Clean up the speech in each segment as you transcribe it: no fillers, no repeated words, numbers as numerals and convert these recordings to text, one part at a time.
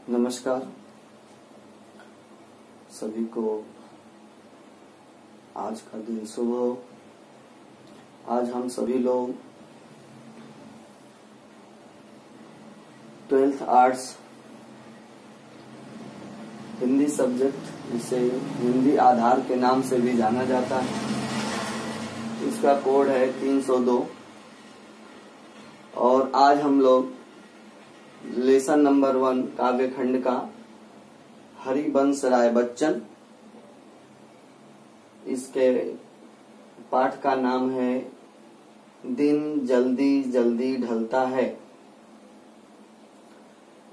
नमस्कार सभी को। आज का दिन शुभ हो। आज हम सभी लोग 12th आर्ट्स हिंदी सब्जेक्ट, जिसे हिंदी आधार के नाम से भी जाना जाता है, इसका कोड है 302। और आज हम लोग लेसन नंबर 1 काव्य खंड का हरिवंश राय बच्चन, इसके पाठ का नाम है दिन जल्दी जल्दी ढलता है।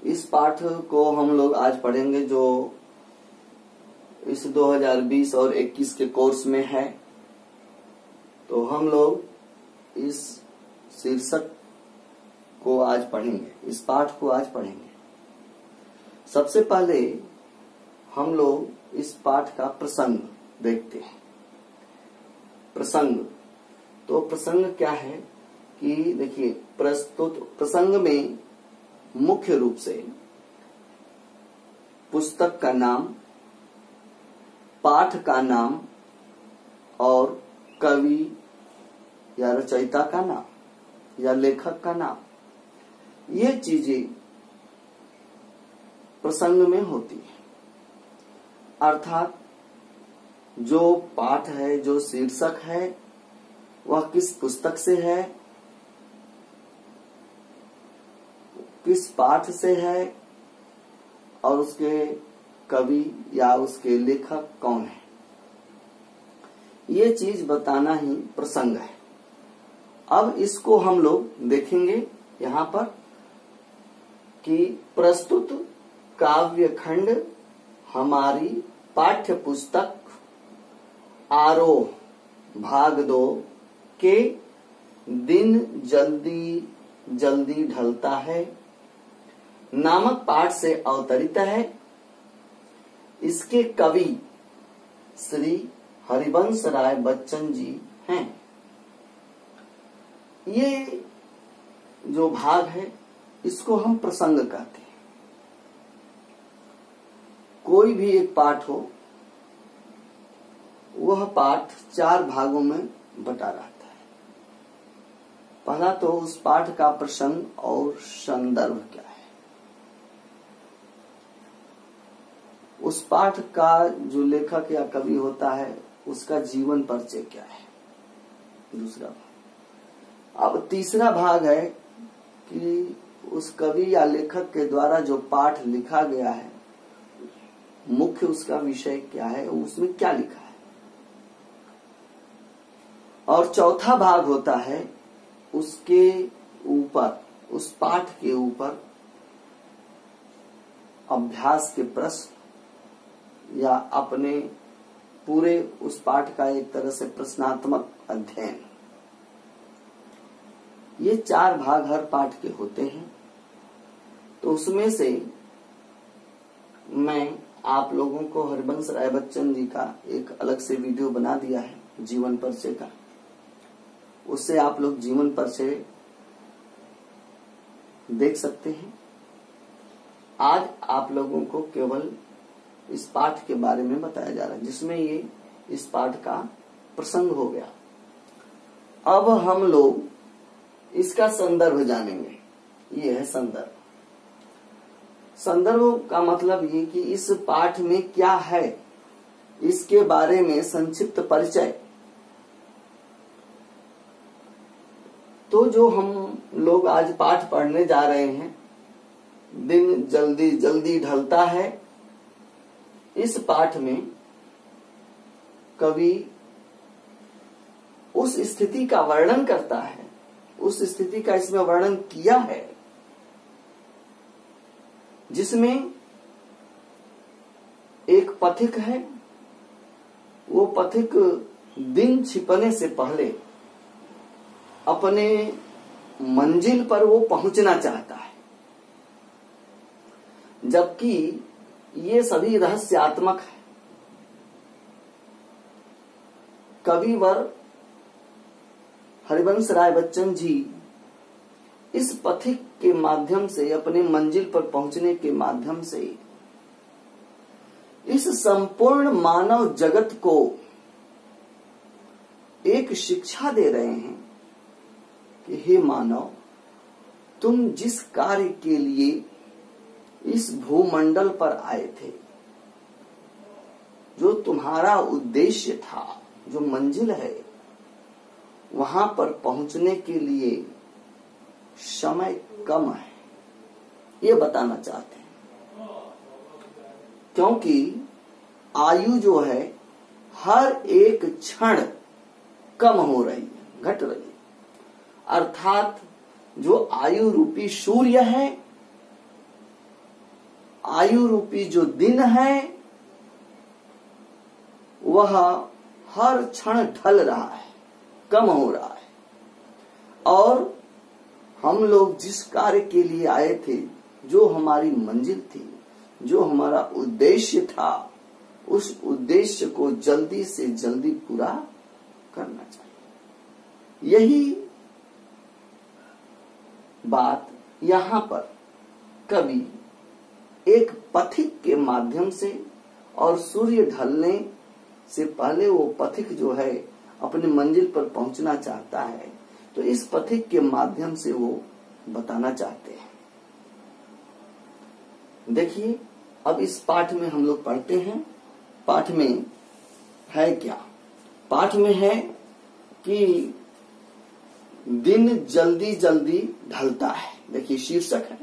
इस पाठ को हम लोग आज पढ़ेंगे, जो इस 2020 और 21 के कोर्स में है। तो हम लोग इस शीर्षक को आज पढ़ेंगे, इस पाठ को आज पढ़ेंगे। सबसे पहले हम लोग इस पाठ का प्रसंग देखते हैं। प्रसंग, तो प्रसंग क्या है कि देखिए, प्रस्तुत प्रसंग में मुख्य रूप से पुस्तक का नाम, पाठ का नाम और कवि या रचयिता का नाम या लेखक का नाम, ये चीजें प्रसंग में होती है। अर्थात जो पाठ है, जो शीर्षक है, वह किस पुस्तक से है, किस पाठ से है और उसके कवि या उसके लेखक कौन है, ये चीज बताना ही प्रसंग है। अब इसको हम लोग देखेंगे यहाँ पर कि प्रस्तुत काव्य खंड हमारी पाठ्य पुस्तक आरोह भाग 2 के दिन जल्दी जल्दी ढलता है नामक पाठ से अवतरित है। इसके कवि श्री हरिवंश राय बच्चन जी हैं। ये जो भाग है, इसको हम प्रसंग कहते हैं। कोई भी एक पाठ हो, वह पाठ 4 भागों में बटा रहता है। पहला तो उस पाठ का प्रसंग और संदर्भ क्या है, उस पाठ का जो लेखक या कवि होता है उसका जीवन परिचय क्या है, दूसरा भाग। अब तीसरा भाग है कि उस कवि या लेखक के द्वारा जो पाठ लिखा गया है, मुख्य उसका विषय क्या है, उसमें क्या लिखा है। और चौथा भाग होता है उसके ऊपर, उस पाठ के ऊपर अभ्यास के प्रश्न या अपने पूरे उस पाठ का एक तरह से प्रश्नात्मक अध्ययन। ये 4 भाग हर पाठ के होते हैं। तो उसमें से मैं आप लोगों को हरिवंश राय बच्चन जी का एक अलग से वीडियो बना दिया है जीवन परिचय का। उससे आप लोग जीवन परिचय देख सकते हैं। आज आप लोगों को केवल इस पाठ के बारे में बताया जा रहा है, जिसमें ये इस पाठ का प्रसंग हो गया। अब हम लोग इसका संदर्भ जानेंगे। ये है संदर्भ। संदर्भ का मतलब ये कि इस पाठ में क्या है, इसके बारे में संक्षिप्त परिचय। तो जो हम लोग आज पाठ पढ़ने जा रहे हैं, दिन जल्दी जल्दी ढलता है, इस पाठ में कवि उस स्थिति का वर्णन करता है, उस स्थिति का इसमें वर्णन किया है जिसमें एक पथिक है। वो पथिक दिन छिपने से पहले अपने मंजिल पर वो पहुंचना चाहता है, जबकि ये सभी रहस्यात्मक है। कविवर हरिवंश राय बच्चन जी इस पथिक के माध्यम से, अपने मंजिल पर पहुंचने के माध्यम से इस संपूर्ण मानव जगत को एक शिक्षा दे रहे हैं कि हे मानव, तुम जिस कार्य के लिए इस भूमंडल पर आए थे, जो तुम्हारा उद्देश्य था, जो मंजिल है, वहां पर पहुंचने के लिए समय कम है, ये बताना चाहते हैं। क्योंकि आयु जो है हर एक क्षण कम हो रही है, घट रही है। अर्थात जो आयु रूपी सूर्य है, आयु रूपी जो दिन है, वह हर क्षण ढल रहा है, कम हो रहा है। और हम लोग जिस कार्य के लिए आए थे, जो हमारी मंजिल थी, जो हमारा उद्देश्य था, उस उद्देश्य को जल्दी से जल्दी पूरा करना चाहिए। यही बात यहाँ पर कवि एक पथिक के माध्यम से, और सूर्य ढलने से पहले वो पथिक जो है अपने मंजिल पर पहुंचना चाहता है, तो इस पथिक के माध्यम से वो बताना चाहते हैं। देखिए, अब इस पाठ में हम लोग पढ़ते हैं। पाठ में है क्या? पाठ में है कि दिन जल्दी जल्दी ढलता है। देखिए, शीर्षक है,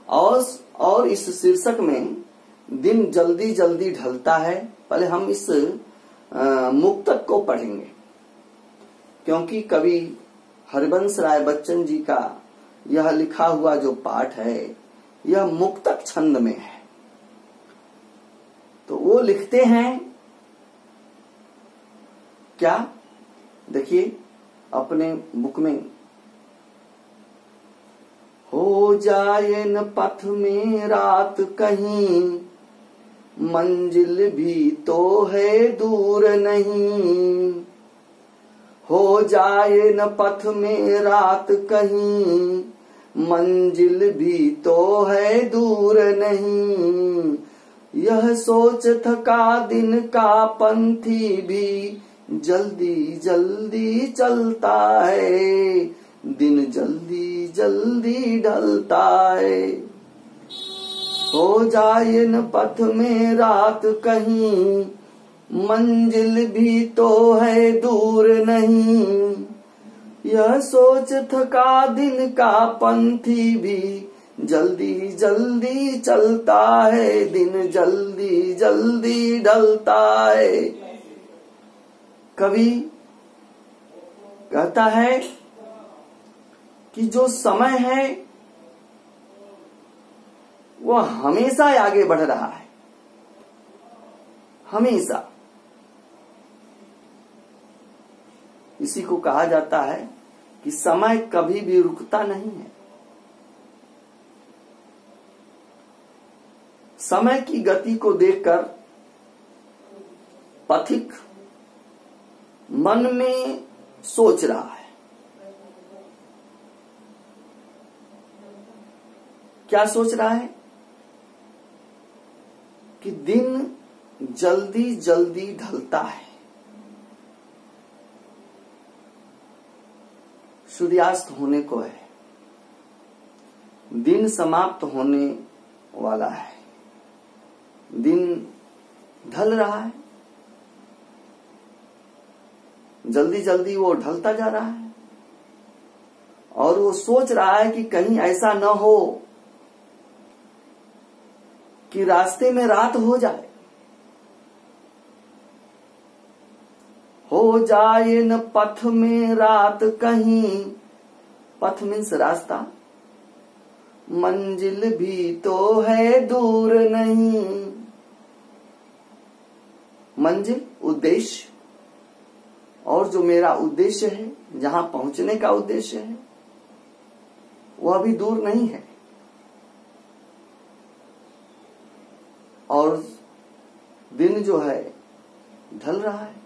और इस शीर्षक में दिन जल्दी जल्दी ढलता है। पहले हम इस मुक्तक को पढ़ेंगे, क्योंकि कवि हरिवंश राय बच्चन जी का यह लिखा हुआ जो पाठ है, यह मुक्तक छंद में है। तो वो लिखते हैं क्या? देखिए अपने बुक में, हो जाए न पथ में रात कहीं, मंजिल भी तो है दूर नहीं। हो जाए न पथ में रात कहीं, मंजिल भी तो है दूर नहीं। यह सोच थका दिन का पंथी भी, जल्दी जल्दी चलता है, दिन जल्दी जल्दी ढलता है। हो जाए न पथ में रात कहीं, मंजिल भी तो है दूर नहीं। यह सोच थका दिन का पंथी भी, जल्दी जल्दी चलता है, दिन जल्दी जल्दी ढलता है। कवि कहता है कि जो समय है वह हमेशा आगे बढ़ रहा है, हमेशा। इसी को कहा जाता है कि समय कभी भी रुकता नहीं है। समय की गति को देखकर पथिक मन में सोच रहा है। क्या सोच रहा है? कि दिन जल्दी जल्दी ढलता है, सूर्यास्त होने को है, दिन समाप्त होने वाला है, दिन ढल रहा है, जल्दी जल्दी वो ढलता जा रहा है। और वो सोच रहा है कि कहीं ऐसा न हो कि रास्ते में रात हो जाए। हो जाए न पथ में रात कहीं, पथ मीन्स रास्ता, मंजिल भी तो है दूर नहीं। मंजिल उद्देश्य, और जो मेरा उद्देश्य है, जहां पहुंचने का उद्देश्य है, वह भी दूर नहीं है। और दिन जो है ढल रहा है।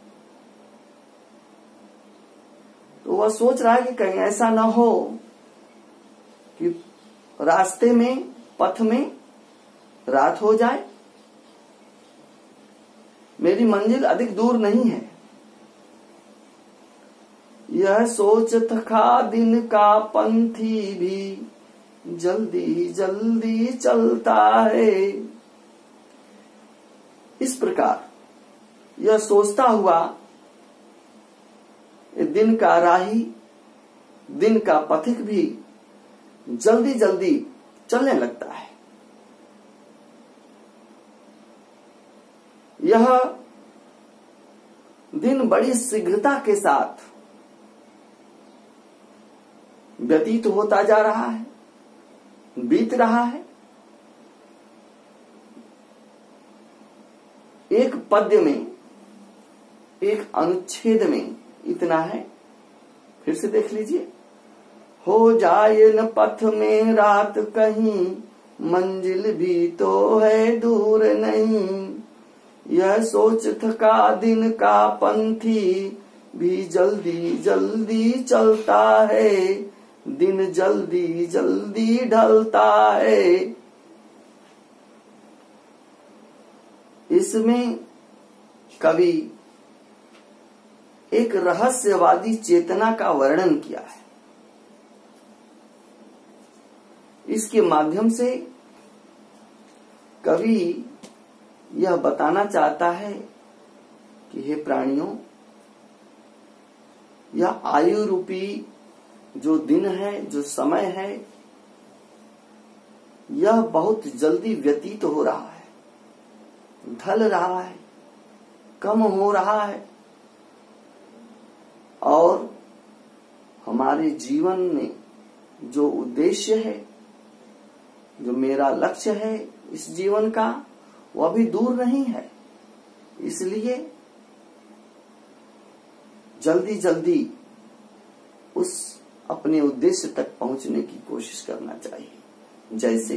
तो वह सोच रहा है कि कहीं ऐसा न हो कि रास्ते में, पथ में रात हो जाए। मेरी मंजिल अधिक दूर नहीं है। यह सोच थका दिन का पंथी भी जल्दी जल्दी चलता है। इस प्रकार यह सोचता हुआ दिन का राही, दिन का पथिक भी जल्दी जल्दी चलने लगता है। यह दिन बड़ी शीघ्रता के साथ व्यतीत होता जा रहा है, बीत रहा है। एक पद्य में, एक अनुच्छेद में इतना है, फिर से देख लीजिए। हो जाए न पथ में रात कहीं, मंजिल भी तो है दूर नहीं। यह सोच थका दिन का पंथी भी जल्दी जल्दी चलता है। दिन जल्दी जल्दी ढलता है। इसमें कवि एक रहस्यवादी चेतना का वर्णन किया है। इसके माध्यम से कवि यह बताना चाहता है कि हे प्राणियों, यह आयु रूपी जो दिन है, जो समय है, यह बहुत जल्दी व्यतीत हो रहा है, ढल रहा है, कम हो रहा है। और हमारे जीवन में जो उद्देश्य है, जो मेरा लक्ष्य है इस जीवन का, वह भी दूर नहीं है। इसलिए जल्दी जल्दी उस अपने उद्देश्य तक पहुंचने की कोशिश करना चाहिए, जैसे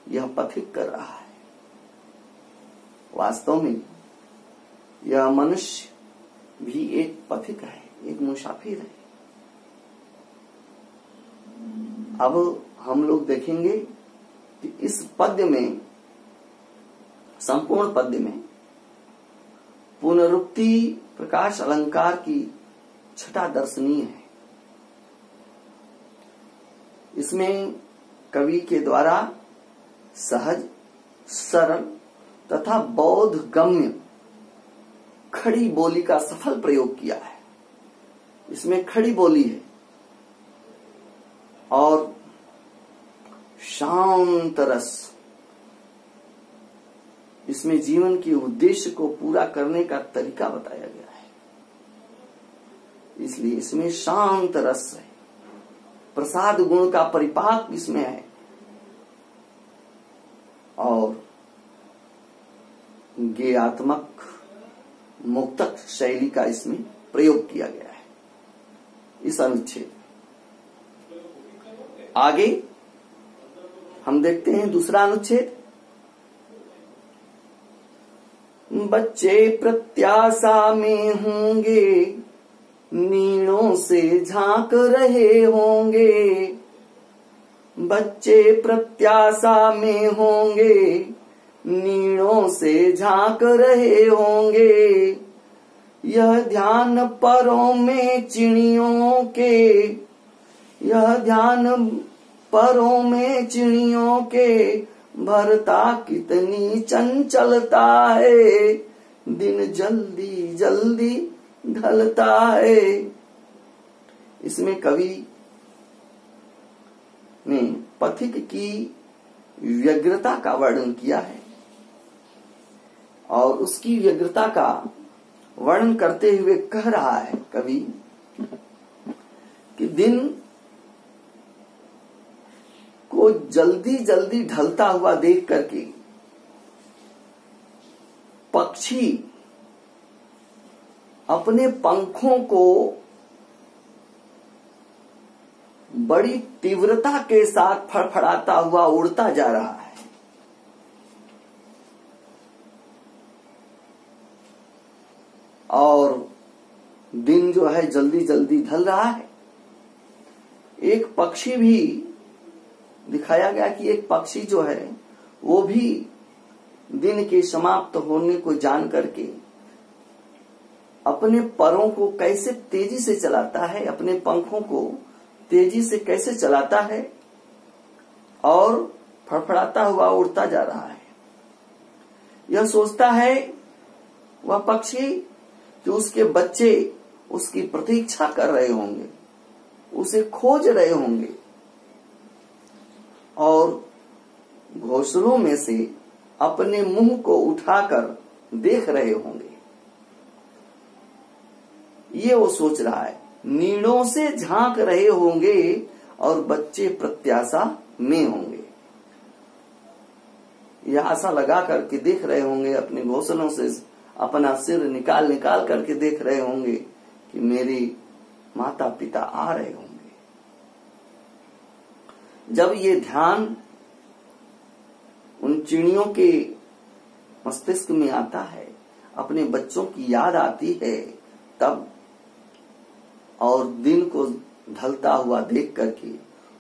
यह पथिक कर रहा है। वास्तव में यह मनुष्य भी एक पथिक है, एक मुसाफिर है। अब हम लोग देखेंगे कि इस पद्य में, संपूर्ण पद्य में, पुनरुक्ति प्रकाश अलंकार की छटा दर्शनीय है। इसमें कवि के द्वारा सहज, सरल तथा बोध गम्य खड़ी बोली का सफल प्रयोग किया है। इसमें खड़ी बोली है और शांत रस, इसमें जीवन के उद्देश्य को पूरा करने का तरीका बताया गया है। इसलिए इसमें शांत रस है, प्रसाद गुण का परिपाक इसमें है और गेयात्मक मुक्तक शैली का इसमें प्रयोग किया गया है। इस अनुच्छेद आगे हम देखते हैं दूसरा अनुच्छेद। बच्चे प्रत्याशा में होंगे, नीड़ों से झांक रहे होंगे। बच्चे प्रत्याशा में होंगे, नीड़ों से झांक रहे होंगे। यह ध्यान परों में चिड़ियों के, यह ध्यान परों में चिड़ियों के, भरता कितनी चंचलता है। दिन जल्दी जल्दी ढलता है। इसमें कवि ने पथिक की व्यग्रता का वर्णन किया है और उसकी व्यग्रता का वर्णन करते हुए कह रहा है कवि कि दिन को जल्दी जल्दी ढलता हुआ देख करके पक्षी अपने पंखों को बड़ी तीव्रता के साथ फड़फड़ाता हुआ उड़ता जा रहा है। और दिन जो है जल्दी जल्दी ढल रहा है। एक पक्षी भी दिखाया गया कि एक पक्षी जो है वो भी दिन के समाप्त होने को जान करके अपने परों को कैसे तेजी से चलाता है, अपने पंखों को तेजी से कैसे चलाता है और फड़फड़ाता हुआ उड़ता जा रहा है। यह सोचता है वह पक्षी कि उसके बच्चे उसकी प्रतीक्षा कर रहे होंगे, उसे खोज रहे होंगे और घोंसलों में से अपने मुंह को उठाकर देख रहे होंगे। ये वो सोच रहा है। नीड़ों से झांक रहे होंगे और बच्चे प्रत्याशा में होंगे। यह आशा लगा करके देख रहे होंगे, अपने घोंसलों से अपना सिर निकाल निकाल करके देख रहे होंगे कि मेरे माता पिता आ रहे होंगे। जब ये ध्यान उन चिड़ियों के मस्तिष्क में आता है, अपने बच्चों की याद आती है तब, और दिन को ढलता हुआ देख करके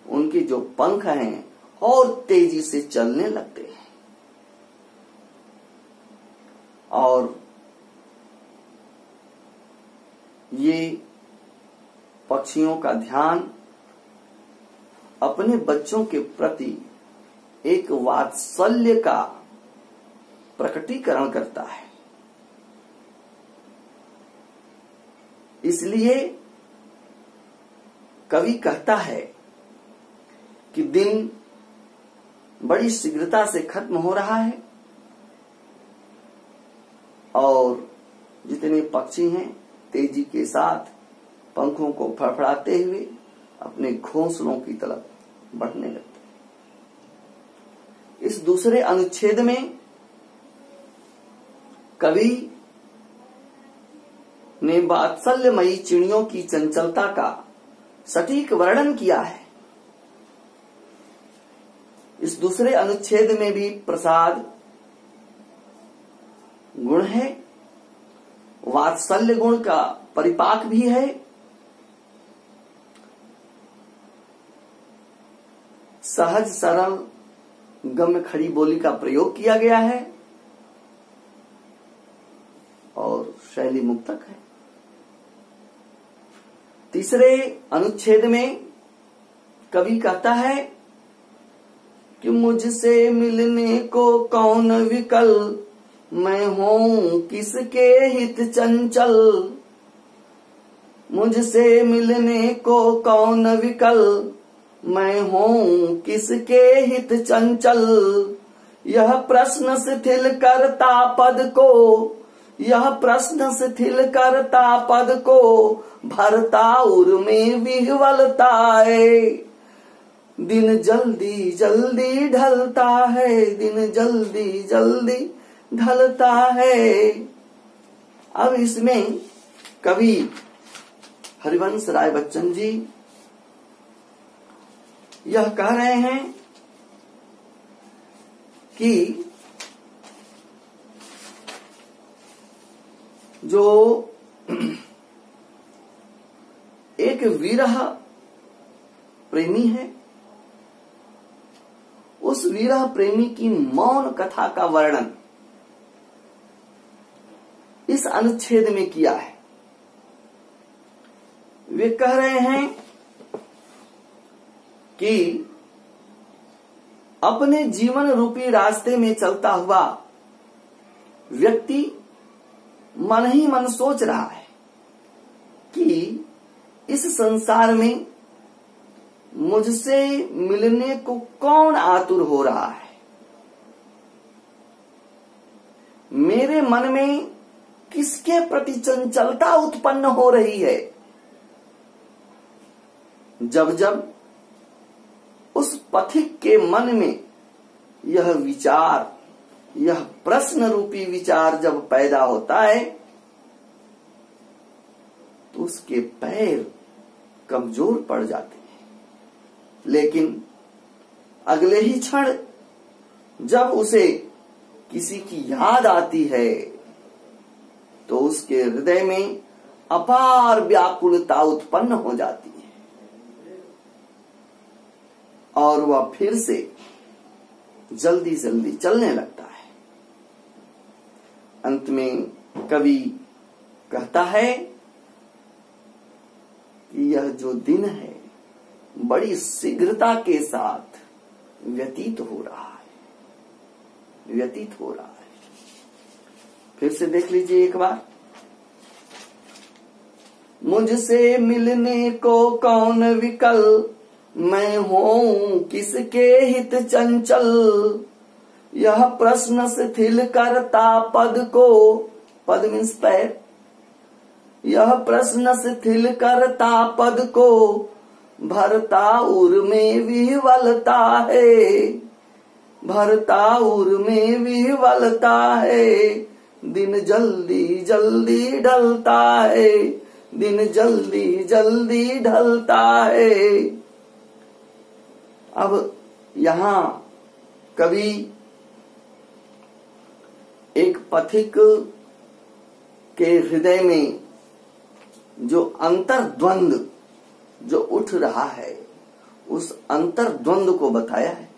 उनके जो पंख हैं और तेजी से चलने लगते हैं और ये पक्षियों का ध्यान अपने बच्चों के प्रति एक वात्सल्य का प्रकटीकरण करता है। इसलिए कवि कहता है कि दिन बड़ी शीघ्रता से खत्म हो रहा है और जितने पक्षी हैं तेजी के साथ पंखों को फड़फड़ाते हुए अपने घोंसलों की तरफ बढ़ने लगते। इस दूसरे अनुच्छेद में कवि ने वात्सल्यमयी चिड़ियों की चंचलता का सटीक वर्णन किया है। इस दूसरे अनुच्छेद में भी प्रसाद गुण है, वात्सल्य गुण का परिपाक भी है, सहज सरल गम्य खड़ी बोली का प्रयोग किया गया है और शैली मुक्तक है। तीसरे अनुच्छेद में कवि कहता है कि मुझसे मिलने को कौन विकल, मैं हूं किसके हित चंचल। मुझसे मिलने को कौन विकल, मैं हूं किसके हित चंचल। यह प्रश्न शिथिल करता पद को, यह प्रश्न शिथिल करता पद को, भरता उर में विह्वलता है। दिन जल्दी जल्दी ढलता है, दिन जल्दी जल्दी ढलता है। अब इसमें कवि हरिवंश राय बच्चन जी यह कह रहे हैं कि जो एक विरह प्रेमी है, उस विरह प्रेमी की मौन कथा का वर्णन इस अनुच्छेद में किया है। वे कह रहे हैं कि अपने जीवन रूपी रास्ते में चलता हुआ व्यक्ति मन ही मन सोच रहा है कि इस संसार में मुझसे मिलने को कौन आतुर हो रहा है। मेरे मन में किसके प्रति चंचलता उत्पन्न हो रही है। जब जब उस पथिक के मन में यह विचार, यह प्रश्न रूपी विचार जब पैदा होता है तो उसके पैर कमजोर पड़ जाते हैं। लेकिन अगले ही क्षण जब उसे किसी की याद आती है तो उसके हृदय में अपार व्याकुलता उत्पन्न हो जाती है। और वह फिर से जल्दी जल्दी चलने लगता है। अंत में कवि कहता है कि यह जो दिन है बड़ी शीघ्रता के साथ व्यतीत हो रहा है। फिर से देख लीजिए एक बार। मुझसे मिलने को कौन विकल, मैं हूं किसके हित चंचल। यह प्रश्न शिथिल करता पद को, पद मीन्स पैर। यह प्रश्न शिथिल करता पद को, भरता उर में विह्वलता है। भरता उर में विह्वलता है। दिन जल्दी जल्दी ढलता है। दिन जल्दी जल्दी ढलता है। अब यहां कवि एक पथिक के हृदय में जो अंतर्द्वंद जो उठ रहा है, उस अंतर्द्वंद को बताया है।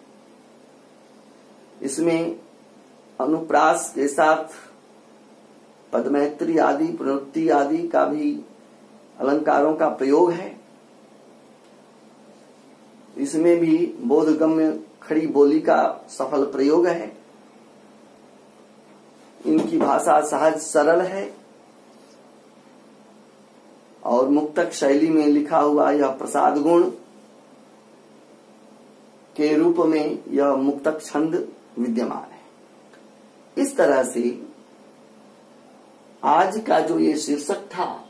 इसमें अनुप्रास के साथ पदमैत्री आदि, पुनरुक्ति आदि का भी अलंकारों का प्रयोग है। इसमें भी बोधगम्य खड़ी बोली का सफल प्रयोग है। इनकी भाषा सहज सरल है और मुक्तक शैली में लिखा हुआ यह प्रसाद गुण के रूप में यह मुक्तक छंद विद्यमान है। इस तरह से आज का जो ये शीर्षक था,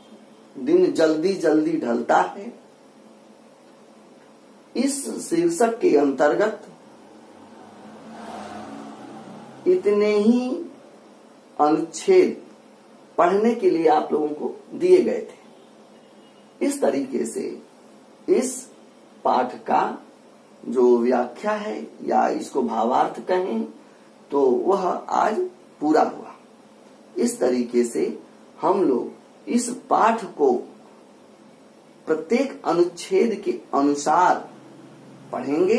दिन जल्दी जल्दी ढलता है, इस शीर्षक के अंतर्गत इतने ही अनुच्छेद पढ़ने के लिए आप लोगों को दिए गए थे। इस तरीके से इस पाठ का जो व्याख्या है या इसको भावार्थ कहें तो वह आज पूरा हुआ। इस तरीके से हम लोग इस पाठ को प्रत्येक अनुच्छेद के अनुसार पढ़ेंगे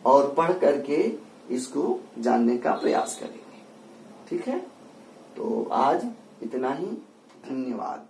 और पढ़ करके इसको जानने का प्रयास करेंगे। ठीक है, तो आज इतना ही। धन्यवाद।